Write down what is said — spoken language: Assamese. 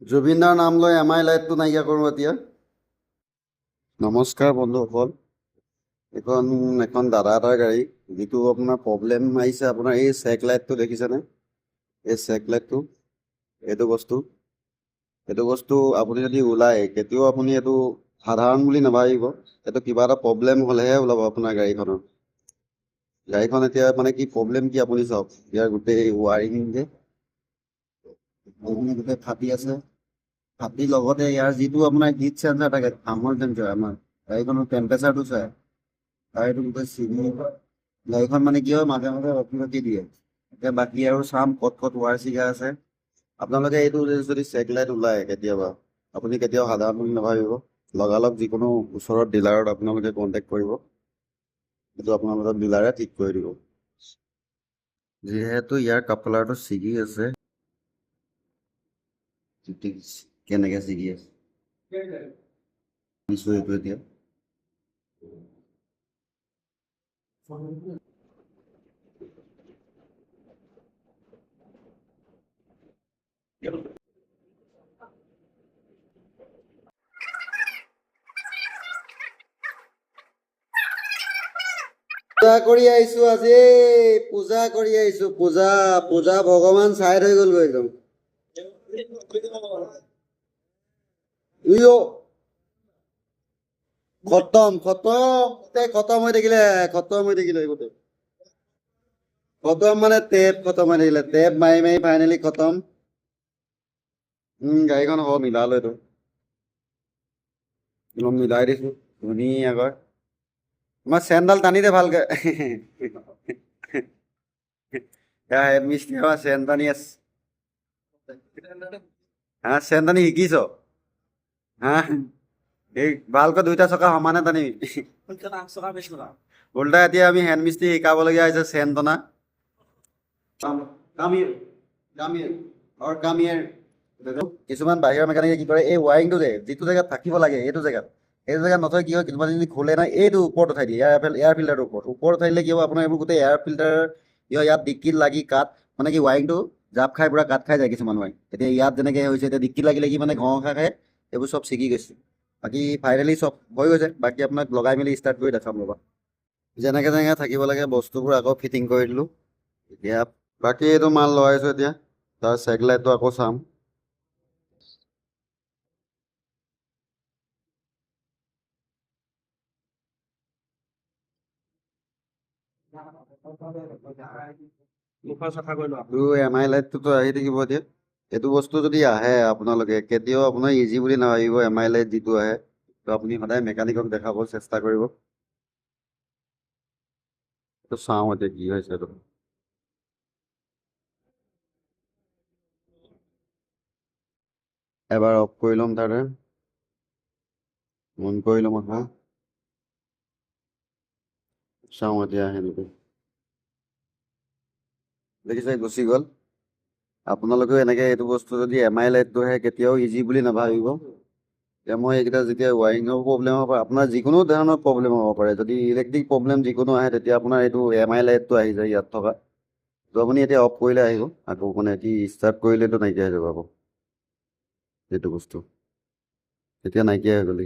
জুবিনদাৰ নাম লৈ এম আই লাইটটো নাইকিয়া কৰোঁ এতিয়া। নমস্কাৰ বন্ধুসকল, এইখন এখন দাদা এটাৰ গাড়ী, যিটো আপোনাৰ প্ৰব্লেম আহিছে। আপোনাৰ এই চেক লাইটটো দেখিছেনে? এই চেক লাইটটো, এইটো বস্তু আপুনি যদি ওলায়, কেতিয়াও আপুনি এইটো সাধাৰণ বুলি নাভাবিব। এইটো কিবা এটা প্ৰব্লেম হ'লেহে ওলাব আপোনাৰ গাড়ীখনৰ। গাড়ীখন এতিয়া মানে কি প্ৰব্লেম কি আপুনি চাওক, ইয়াৰ গোটেই ৱাৰিং যে গোটেই ফাটি আছে। ফাটি লগতে ইয়াৰ যিটো আপোনাৰ হিট চেঞ্চাৰ থাকে, থাৰ্মল চেঞ্চাৰ, আমাৰ গাড়ীখনৰ টেম্পাৰেচাৰটো চায়, তাৰ এইটো গোটেই চিনি গাড়ীখন মানে কি হয়, মাজে মাজে ৰখি ৰখি দিয়ে। এতিয়া বাকী আৰু চাম ক'ত ক'ত ৱাৰ ছিগা আছে। আপোনালোকে এইটো যদি চেক লাইট ওলায় কেতিয়াবা, আপুনি কেতিয়াও সাধাৰণ বুলি নাভাবিব। লগালগ যিকোনো ওচৰৰ ডিলাৰত আপোনালোকে কণ্টেক্ট কৰিব, এইটো আপোনালোকৰ ডিলাৰে ঠিক কৰি দিব। যিহেতু ইয়াৰ কাপলাৰটো ছিগি আছে, কেনেকে ছিগি আছে দিছো এইটো এতিয়া। পূজা কৰি আহিছো আজি, পূজা কৰি আহিছো। পূজা পূজা ভগৱান চাই থৈ গ'লগৈ একদম। খতম খতম খতম হৈ থাকিলে, খতম হৈ থাকিলে গোটেই। খতম মানে টেপ খতম হৈ থাকিলে, টেপ মাৰি মাৰি ফাইনেলি খতম। গাড়ীখন হ'ব মিলালো, এইটো অলপ মিলাই দিছো ধুনীয়াকৈ। মই চেনডাল টানি দে ভালকে। মিস্ত্ৰী আমাৰ চেন টানি আছে। হা, চেন টানি শিকিছ? হা, এই ভালকৈ দুইটা চকা সমানে টানিবি। উল্টা এতিয়া আমি হেণ্ড মিস্ত্ৰী শিকাবলগীয়া হৈছে চেন টনা। কিছুমান বাহিৰৰ মেকানিকে কি কৰে, এই ৱাইৰিংটো যে যিটো জেগাত থাকিব লাগে, এইটো জেগাত নথয় কি হয়, কিছুমান যদি খোলে নাই, এইটো ওপৰত উঠাই দিয়ে, এয়াৰ ফিল্টাৰটোৰ ওপৰত উঠাই দিলে কি হ'ব, আপোনাৰ এইবোৰ গোটেই এয়াৰ ফিল্টাৰ ইয়াত ডিক্কিত লাগি কাট, মানে কি ৱাইৰিংটো জাপ খাই পুৰা কাট খাই যায় কিছুমান ৱাইৰিং। এতিয়া ইয়াত যেনেকে হৈছে, এতিয়া ডিক্কিত লাগিলে কি মানে ঘঁ খাই এইবোৰ চব ছিগি গৈছে। বাকী ফাইনেলি চব হৈ গৈছে, বাকী আপোনাক লগাই মেলি ষ্টাৰ্ট কৰি দেখাম ৰ'বা। যেনেকে যেনেকে থাকিব লাগে বস্তুবোৰ আকৌ ফিটিং কৰি দিলোঁ এতিয়া। বাকী এইটো মাল লগাইছোঁ এতিয়া, তাৰ চেক লাইটটো আকৌ চাম। এম আই লাইটটোতো আহি থাকিব এতিয়া। এইটো বস্তু যদি আহে আপোনালোকে, কেতিয়াও আপোনাৰ ইজি বুলি নাভাবিব। এম আই লাইট যিটো আহে, তো আপুনি সদায় মেকানিকক দেখাব চেষ্টা কৰিব। এইটো চাওঁ এতিয়া কি হৈছে এইটো। এবাৰ অফ কৰি ল'ম, তাতে অন কৰি ল'ম আকৌ। চাওঁ এতিয়া আহে নেকি। দেখিছে গুচি গ'ল। আপোনালোকেও এনেকে এইটো বস্তু যদি এম আই লাইটটো আহে, কেতিয়াও ইজি বুলি নাভাবিব। এতিয়া মই এইকেইটা যেতিয়া ৱাইৰিঙৰ প্ৰব্লেম হ'ব পাৰে, আপোনাৰ যিকোনো ধৰণৰ প্ৰব্লেম হ'ব পাৰে। যদি ইলেক্ট্ৰিক প্ৰব্লেম যিকোনো আহে, তেতিয়া আপোনাৰ এইটো এম আই লাইটটো আহি যায় ইয়াত থকা। তো আপুনি এতিয়া অফ কৰিলে আহিব, আকৌ মানে কি ষ্টাৰ্ট কৰিলেতো নাইকিয়া হৈ যাব আকৌ এইটো বস্তু। এতিয়া নাইকিয়া হৈ গ'ল।